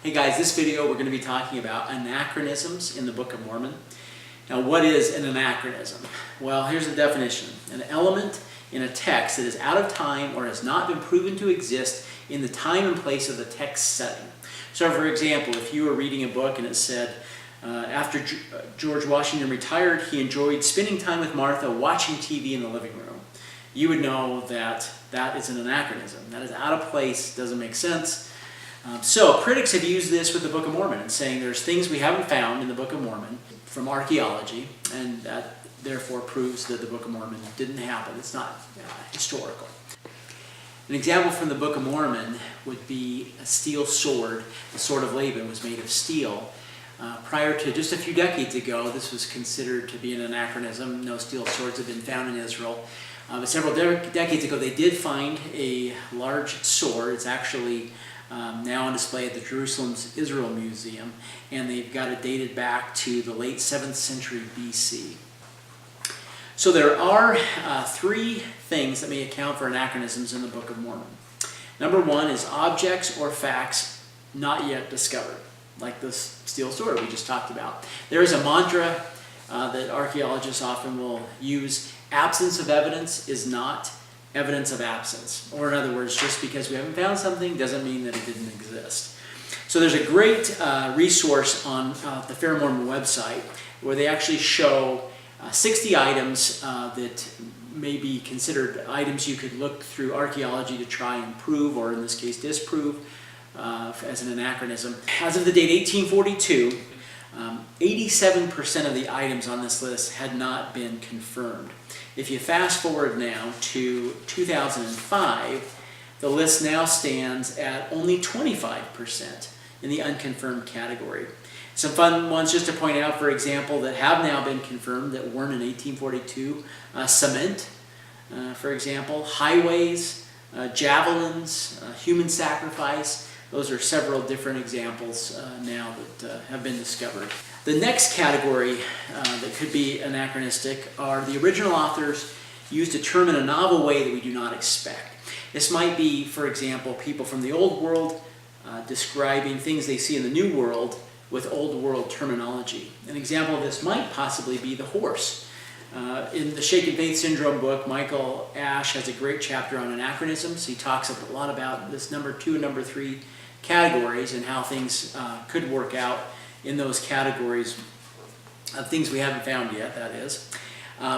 Hey guys, this video we're going to be talking about anachronisms in the Book of Mormon. Now, what is an anachronism? Well, here's the definition. An element in a text that is out of time or has not been proven to exist in the time and place of the text setting. So, for example, if you were reading a book and it said, after George Washington retired, he enjoyed spending time with Martha watching TV in the living room, you would know that that is an anachronism. That is out of place, doesn't make sense. So critics have used this with the Book of Mormon and saying there's things we haven't found in the Book of Mormon from archaeology, and that therefore proves that the Book of Mormon didn't happen. It's not historical. An example from the Book of Mormon would be a steel sword. The sword of Laban was made of steel. Prior to just a few decades ago, this was considered to be an anachronism. No steel swords had been found in Israel. But several decades ago, they did find a large sword. It's actually now on display at the Jerusalem's Israel Museum, and they've got it dated back to the late 7th century BC. So there are three things that may account for anachronisms in the Book of Mormon. Number one is objects or facts not yet discovered, like this steel sword we just talked about. There is a mantra that archaeologists often will use: absence of evidence is not evidence of absence. Or in other words, just because we haven't found something doesn't mean that it didn't exist. So there's a great resource on the Fair Mormon website where they actually show 60 items that may be considered items you could look through archaeology to try and prove, or in this case disprove, as an anachronism. As of the date 1842, 87% of the items on this list had not been confirmed. If you fast forward now to 2005, the list now stands at only 25% in the unconfirmed category. Some fun ones just to point out, for example, that have now been confirmed that weren't in 1842. Cement, for example, highways, javelins, human sacrifice. Those are several different examples now that have been discovered. The next category that could be anachronistic are the original authors used a term in a novel way that we do not expect. This might be, for example, people from the Old World describing things they see in the New World with Old World terminology. An example of this might possibly be the horse. In the Shaken Faith Syndrome book, Michael Ash has a great chapter on anachronisms. He talks a lot about this number 2 and number 3 categories and how things could work out in those categories of things we haven't found yet, that is.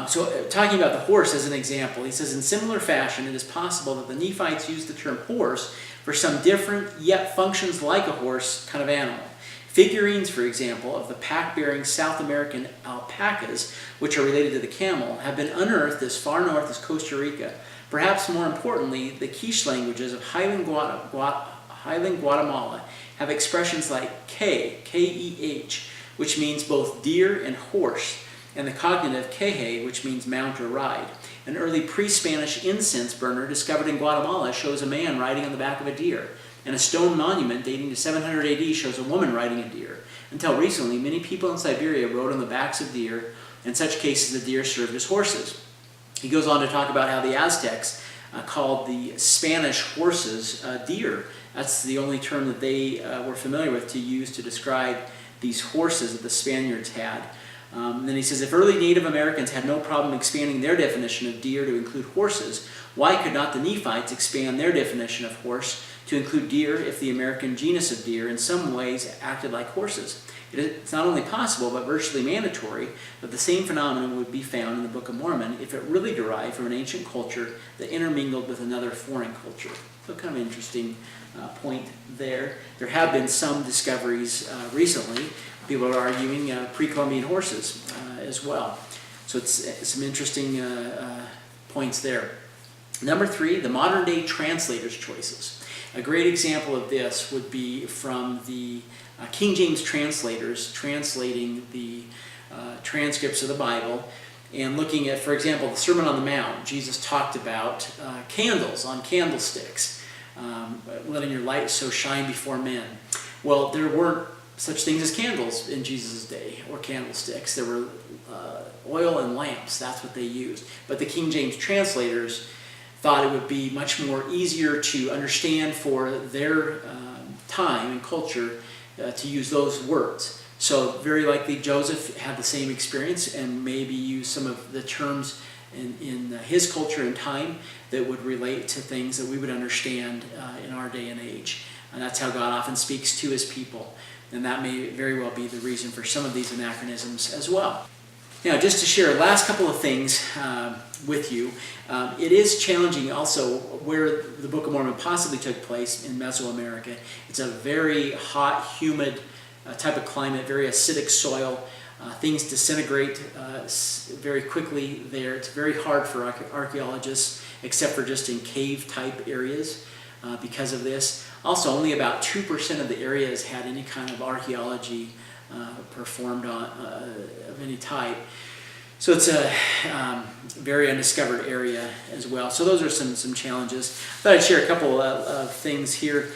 So talking about the horse as an example, he says, in similar fashion, it is possible that the Nephites used the term horse for some different, yet functions like a horse kind of animal. Figurines, for example, of the pack-bearing South American alpacas, which are related to the camel, have been unearthed as far north as Costa Rica. Perhaps more importantly, the Quiche languages of Highland Guatemala have expressions like K-E-H, which means both deer and horse, and the cognative Kehe, which means mount or ride. An early pre-Spanish incense burner discovered in Guatemala shows a man riding on the back of a deer, and a stone monument dating to 700 AD shows a woman riding a deer. Until recently, many people in Siberia rode on the backs of deer. In such cases, the deer served as horses. He goes on to talk about how the Aztecs called the Spanish horses deer. That's the only term that they were familiar with to use to describe these horses that the Spaniards had. Then he says, if early Native Americans had no problem expanding their definition of deer to include horses, why could not the Nephites expand their definition of horse to include deer if the American genus of deer in some ways acted like horses? It's not only possible, but virtually mandatory, that the same phenomenon would be found in the Book of Mormon if it really derived from an ancient culture that intermingled with another foreign culture. So kind of an interesting point there. There have been some discoveries recently. People are arguing pre-Columbian horses as well. So it's some interesting points there. Number 3, the modern day translators' choices. A great example of this would be from the King James translators translating the transcripts of the Bible and looking at, for example, the Sermon on the Mount. Jesus talked about candles on candlesticks, letting your light so shine before men. Well, there weren't such things as candles in Jesus' day, or candlesticks. There were oil and lamps. That's what they used. But the King James translators thought it would be much more easier to understand for their time and culture to use those words. So very likely Joseph had the same experience and maybe used some of the terms in his culture and time that would relate to things that we would understand in our day and age. And that's how God often speaks to his people. And that may very well be the reason for some of these anachronisms as well. Now, just to share a last couple of things with you, it is challenging also where the Book of Mormon possibly took place in Mesoamerica. It's a very hot, humid type of climate, very acidic soil. Things disintegrate very quickly there. It's very hard for archaeologists, except for just in cave-type areas because of this. Also, only about 2% of the areas had any kind of archaeology performed on of any type. So it's a very undiscovered area as well. So those are some challenges. I thought I'd share a couple of things here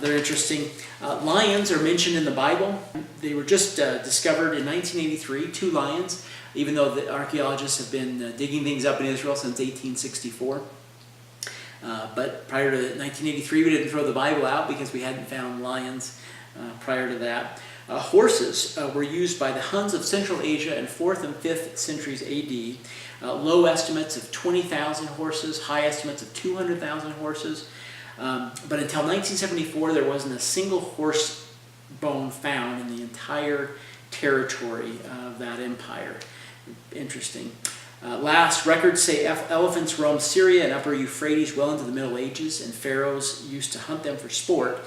that are interesting. Lions are mentioned in the Bible. They were just discovered in 1983, 2 lions, even though the archaeologists have been digging things up in Israel since 1864. But prior to 1983, we didn't throw the Bible out because we hadn't found lions prior to that. Horses were used by the Huns of Central Asia in 4th and 5th centuries AD. Low estimates of 20,000 horses, high estimates of 200,000 horses. But until 1974, there wasn't a single horse bone found in the entire territory of that empire. Interesting. Last, records say elephants roamed Syria and Upper Euphrates well into the Middle Ages, and pharaohs used to hunt them for sport,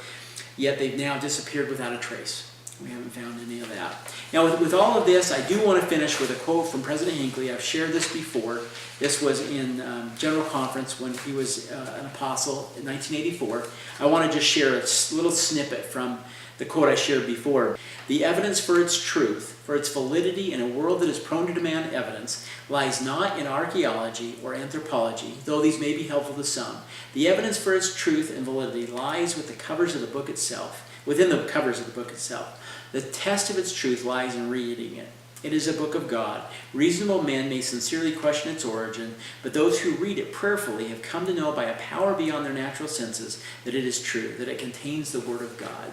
yet they've now disappeared without a trace. We haven't found any of that. Now, with all of this, I do want to finish with a quote from President Hinckley. I've shared this before. This was in General Conference when he was an apostle in 1984. I want to just share a little snippet from the quote I shared before. The evidence for its truth, for its validity in a world that is prone to demand evidence, lies not in archaeology or anthropology, though these may be helpful to some. The evidence for its truth and validity lies with the covers of the book itself, within the covers of the book itself. The test of its truth lies in reading it. It is a book of God. Reasonable men may sincerely question its origin, but those who read it prayerfully have come to know by a power beyond their natural senses that it is true, that it contains the Word of God.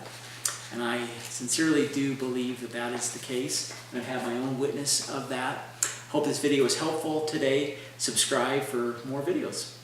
And I sincerely do believe that that is the case. And I've had my own witness of that. Hope this video was helpful today. Subscribe for more videos.